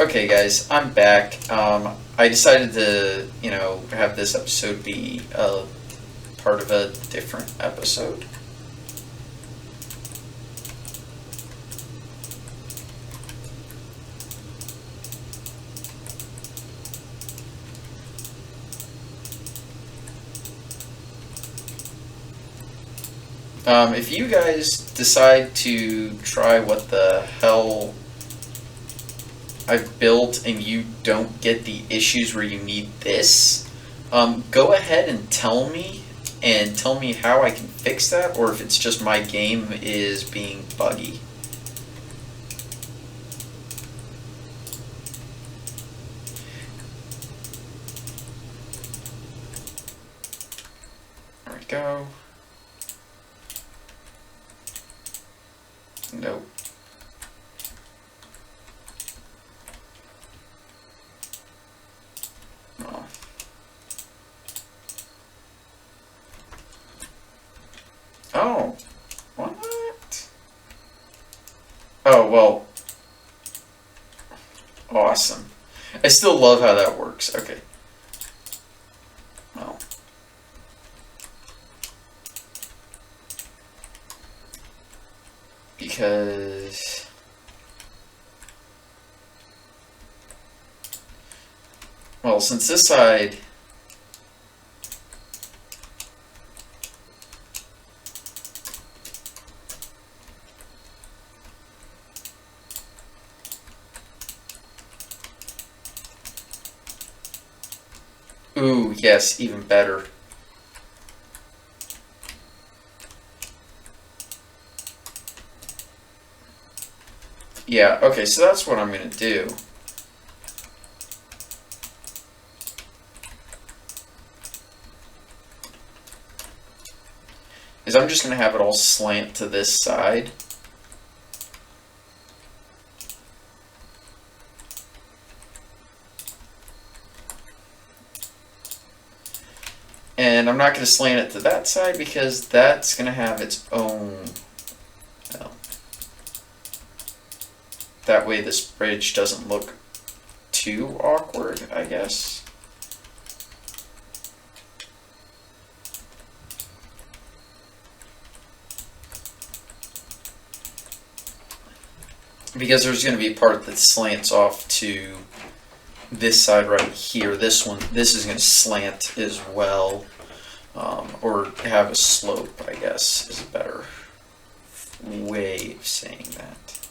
Okay, guys, I'm back. I decided to, have this episode be a part of a different episode. If you guys decide to try what the hell I've built and you don't get the issues where you need this, go ahead and tell me how I can fix that, or if it's just my game is being buggy. There we go. Nope. Oh. Oh. What? Oh, well. Awesome. I still love how that works. Okay. Well. Because... Well, since this side... Ooh, yes, even better. Yeah, okay, so that's what I'm going to do. Is I'm just going to have it all slant to this side. And I'm not going to slant it to that side because that's going to have its own... Well, that way this bridge doesn't look too awkward, I guess. Because there's going to be a part that slants off to this side right here. This is going to slant as well. Or have a slope, I guess, is a better way of saying that.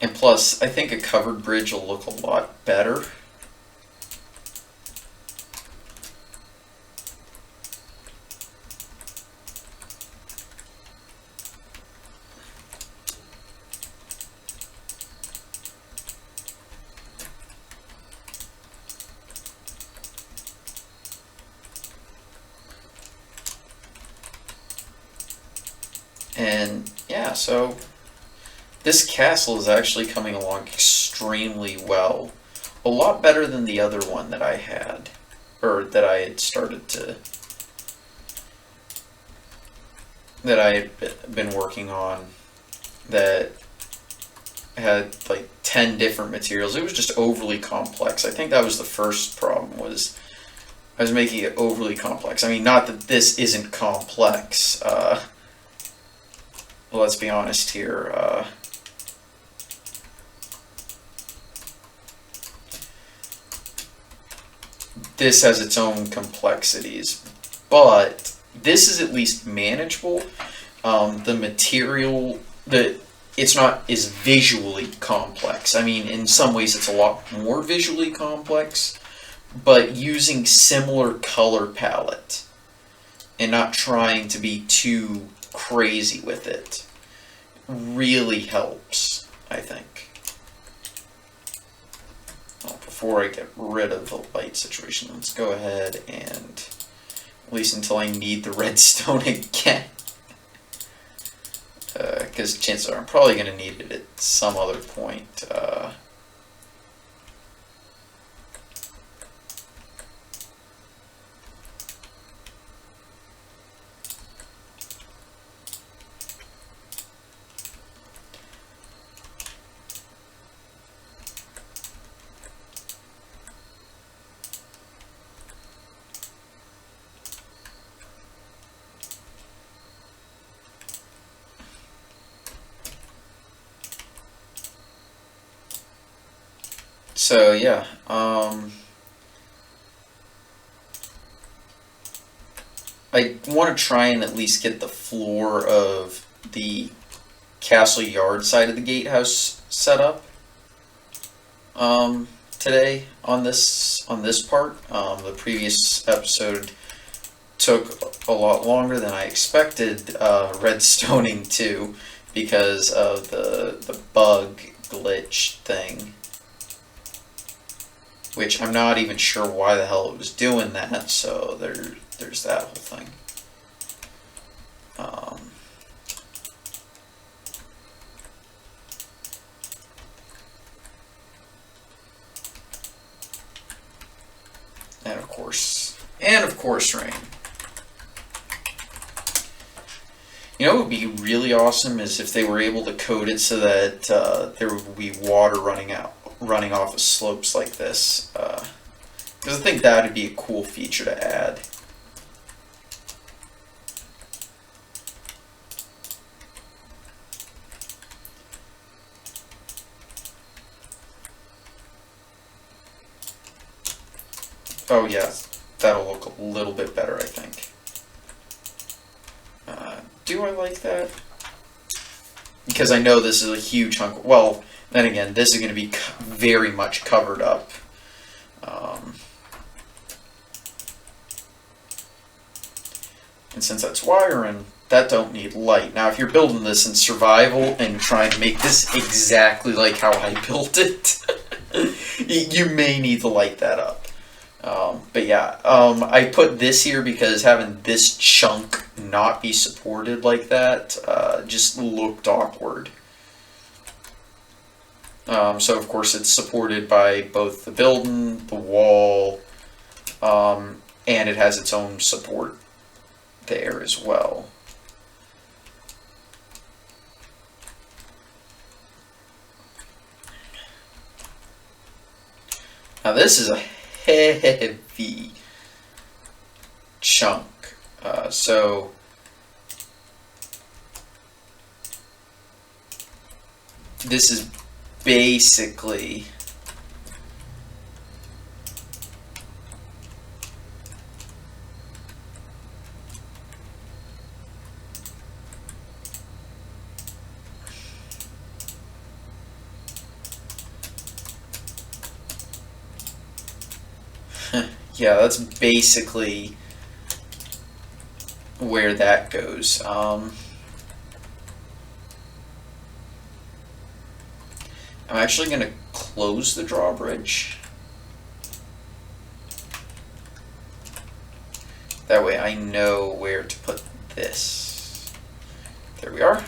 And plus, I think a covered bridge will look a lot better. And yeah, so this castle is actually coming along extremely well. A lot better than the other one that I had, or that I had started to, that I had been working on, that had like 10 different materials. It was just overly complex. I think that was the first problem, was I was making it overly complex. I mean, not that this isn't complex. Well, let's be honest here. This has its own complexities, but this is at least manageable. The material, it's not as visually complex. I mean, in some ways it's a lot more visually complex, but using similar color palette and not trying to be too crazy with it really helps, I think. Well, before I get rid of the light situation, let's go ahead and, at least until I need the redstone again, because chances are I'm probably going to need it at some other point. So yeah, I want to try and at least get the floor of the castle yard side of the gatehouse set up today on this part. The previous episode took a lot longer than I expected redstoning to because of the bug glitch thing, which I'm not even sure why the hell it was doing that. So there's that whole thing. And of course, rain. You know what would be really awesome is if they were able to code it so that there would be water running off of slopes like this. Because I think that would be a cool feature to add. Oh yeah, that'll look a little bit better, I think. Do I like that? Because I know this is a huge hunk. Well, then again, this is going to be very much covered up. And since that's wiring, that don't need light. Now, if you're building this in survival and trying to make this exactly like how I built it, you may need to light that up. But yeah, I put this here because having this chunk not be supported like that just looked awkward. So of course it's supported by both the building, the wall, and it has its own support there as well. Now this is a heavy chunk. So this is basically yeah, that's basically where that goes. I'm actually going to close the drawbridge. That way I know where to put this. There we are.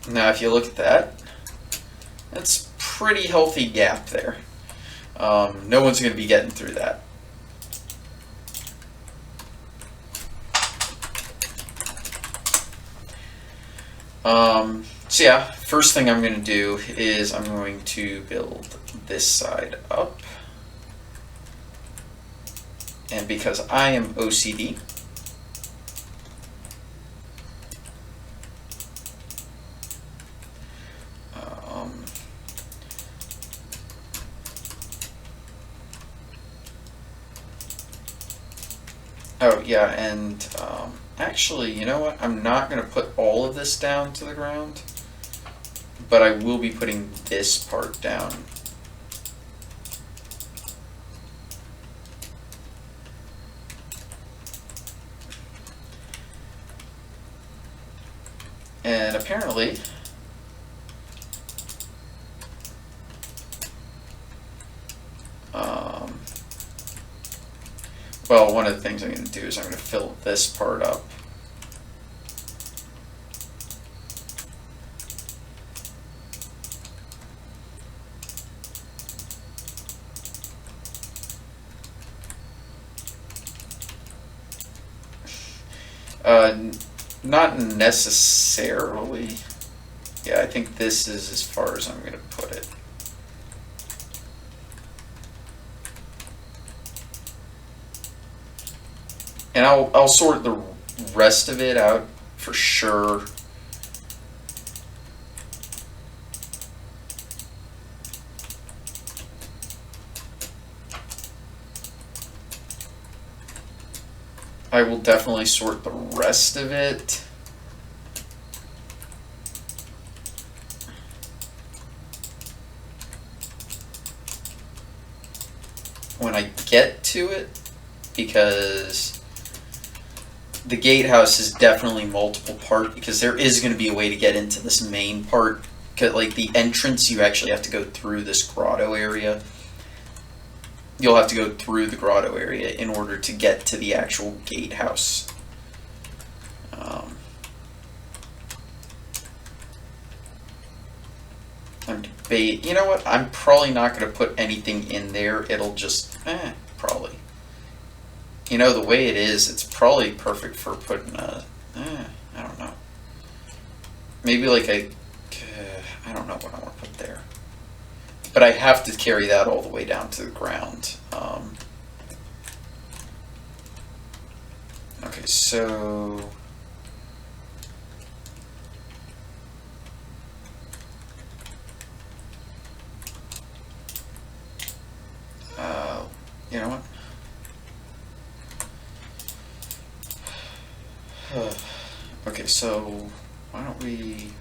Now if you look at that, that's a pretty healthy gap there. No one's going to be getting through that. So yeah, first thing I'm going to do is I'm going to build this side up. And because I am OCD, oh yeah, and actually, you know what? I'm not going to put all of this down to the ground, but I will be putting this part down. And apparently, well, one of the things I'm going to do is I'm going to fill this part up. Not necessarily. Yeah, I think this is as far as I'm going to put it. And I'll sort the rest of it out for sure. I will definitely sort the rest of it. When I get to it, because the gatehouse is definitely multiple part, because there is going to be a way to get into this main part. Cause, like, the entrance, you actually have to go through this grotto area. You'll have to go through the grotto area in order to get to the actual gatehouse. You know what? I'm probably not going to put anything in there. It'll just, probably. You know, the way it is, it's probably perfect for putting a, I don't know. Maybe like I don't know what I want to put there. But I have to carry that all the way down to the ground. Okay, so... you know what? Okay, so why don't we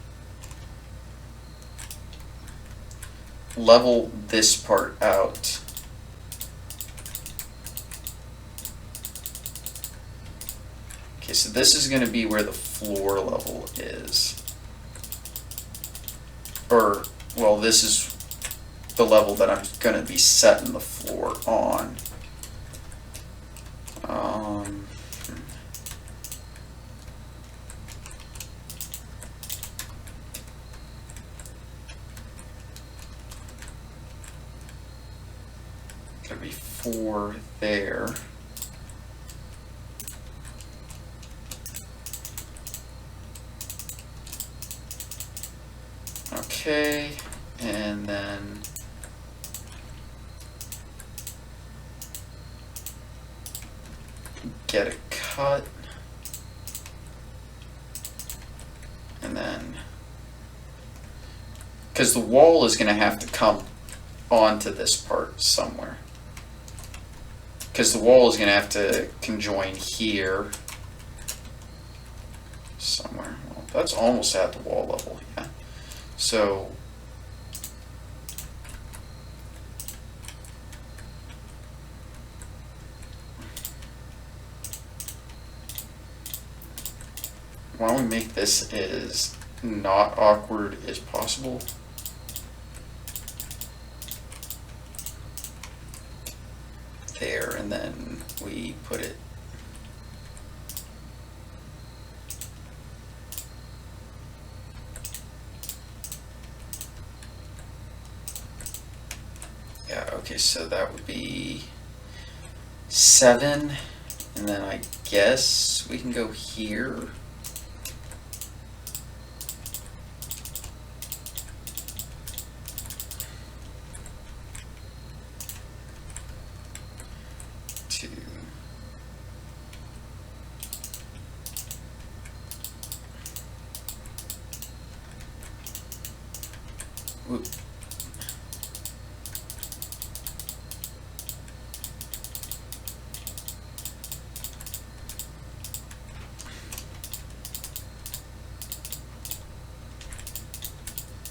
level this part out. Okay, so this is going to be where the floor level is. Or, well, this is the level that I'm going to be setting the floor on. Gonna be 4 there. Okay, and then get a cut, and then, because the wall is going to have to come onto this part somewhere, because the wall is going to have to conjoin here somewhere. Well, that's almost at the wall level, yeah. So why don't we make this as not awkward as possible? There, and then we put it okay, so that would be 7, and then I guess we can go here.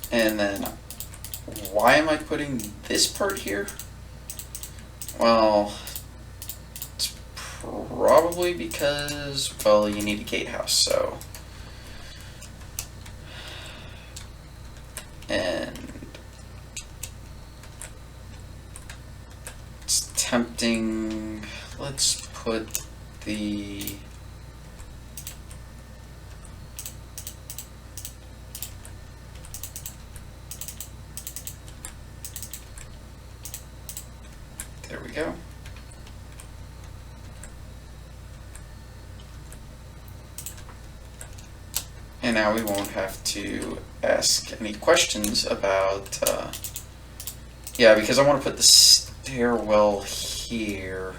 And then, why am I putting this part here? Well, it's probably because, well, you need a gatehouse, so. And it's tempting. Let's put the there we go. And now we won't have to ask any questions about, yeah, because I want to put the stairwell here.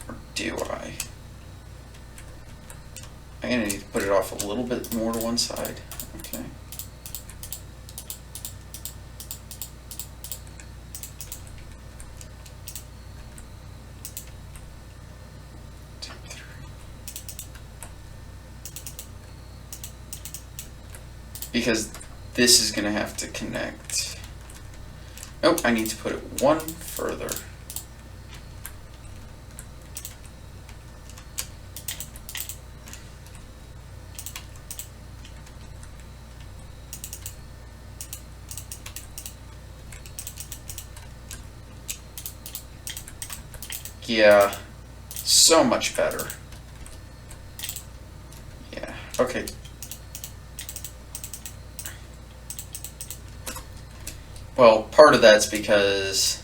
Or do I? I'm going to need to put it off a little bit more to one side. Okay. because this is going to have to connect. Nope, I need to put it one further. Yeah, so much better. Yeah, okay. Well, part of that's because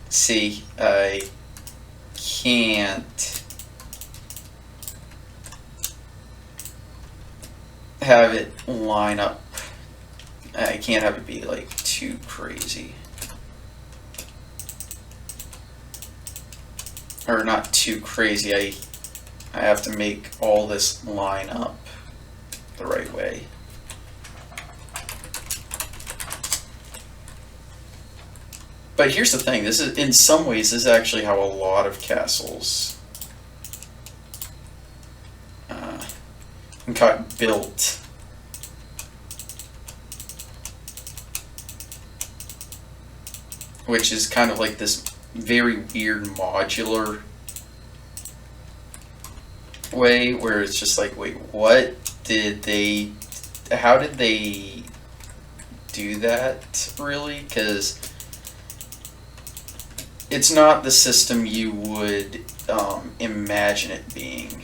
see, I can't have it line up. I can't have it be like too crazy. Or not too crazy. I have to make all this line up the right way. But here's the thing, this is, in some ways, this is actually how a lot of castles got built. Which is kind of like this very weird modular way where it's just like, wait, what did they, how did they do that really? Because it's not the system you would imagine it being.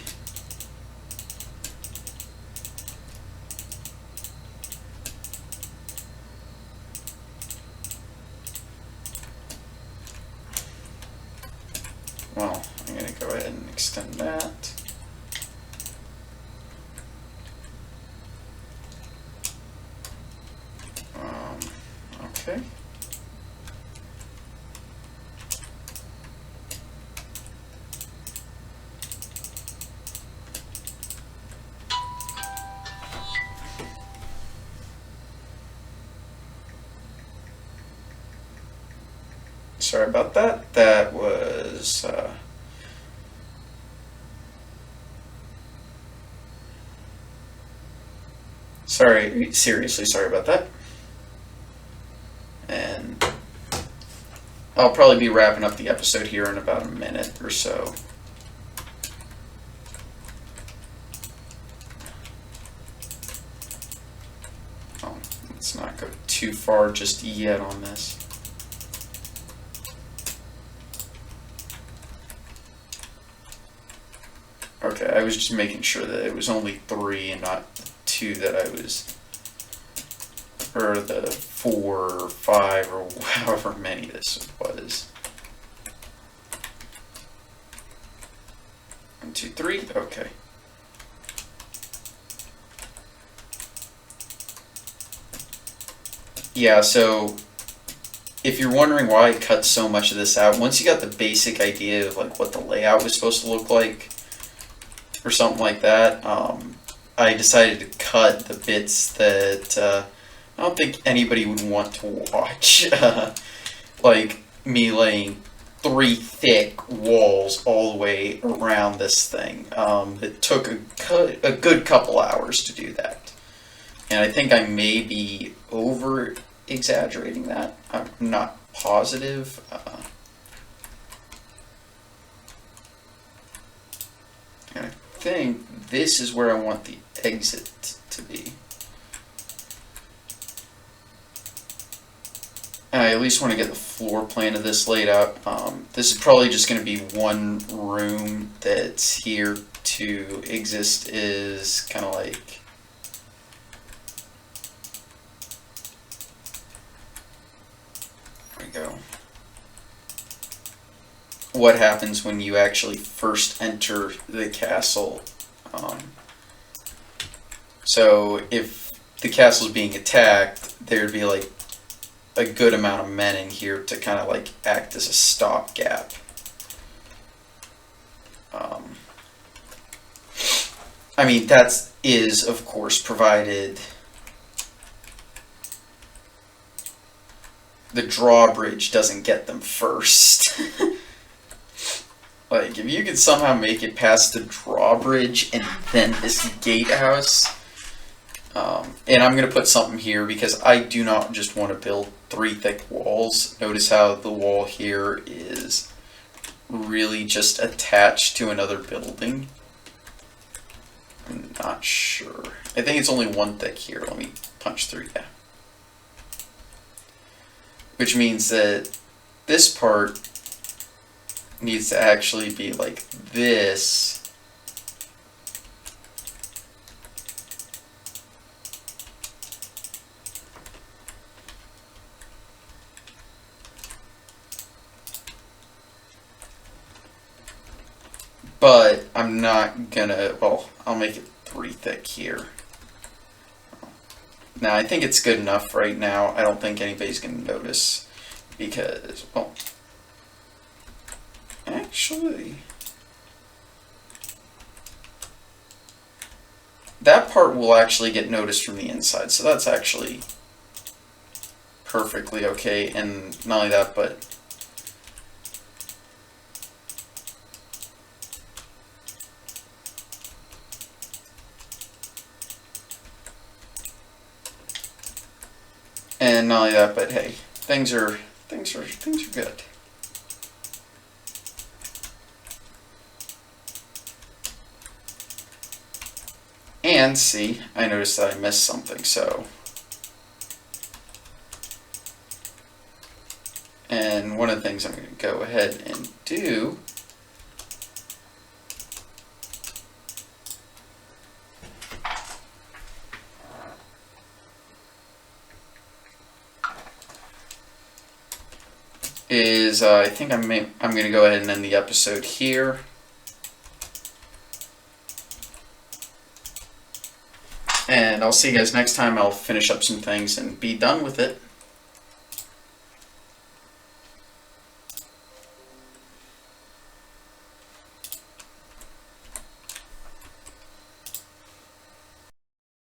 Well, I'm going to go ahead and extend that. Okay. Sorry about that. That was sorry, seriously sorry about that. And I'll probably be wrapping up the episode here in about a minute or so. Oh, let's not go too far just yet on this. Okay, I was just making sure that it was only 3 and not 2 that I was, or the 4 or 5 or however many this was. 1, 2, 3, okay. Yeah, so if you're wondering why I cut so much of this out, once you got the basic idea of like what the layout was supposed to look like, or something like that, I decided to cut the bits that I don't think anybody would want to watch. Like me laying 3 thick walls all the way around this thing. It took a good couple hours to do that. And I think I may be over exaggerating that. I'm not positive. And I think this is where I want the exit to be. I at least want to get the floor plan of this laid out. This is probably just going to be one room that's here to exist, is kind of like there we go. What happens when you actually first enter the castle. So if the castle's being attacked, there'd be like a good amount of men in here to kind of like act as a stopgap. I mean, that is, of course, provided the drawbridge doesn't get them first. Like, if you could somehow make it past the drawbridge and then this gatehouse, and I'm going to put something here because I do not just want to build 3 thick walls. Notice how the wall here is really just attached to another building. I'm not sure. I think it's only 1 thick here. Let me punch through that. Which means that this part needs to actually be like this. But I'm not gonna, well, I'll make it 3 thick here. Now, I think it's good enough right now. I don't think anybody's gonna notice because, well, actually, that part will actually get noticed from the inside, so that's actually perfectly okay. And not only that, but hey, things are good. And see, I noticed that I missed something, so. And one of the things I'm going to go ahead and do is I think I'm going to go ahead and end the episode here. And I'll see you guys next time. I'll finish up some things and be done with it.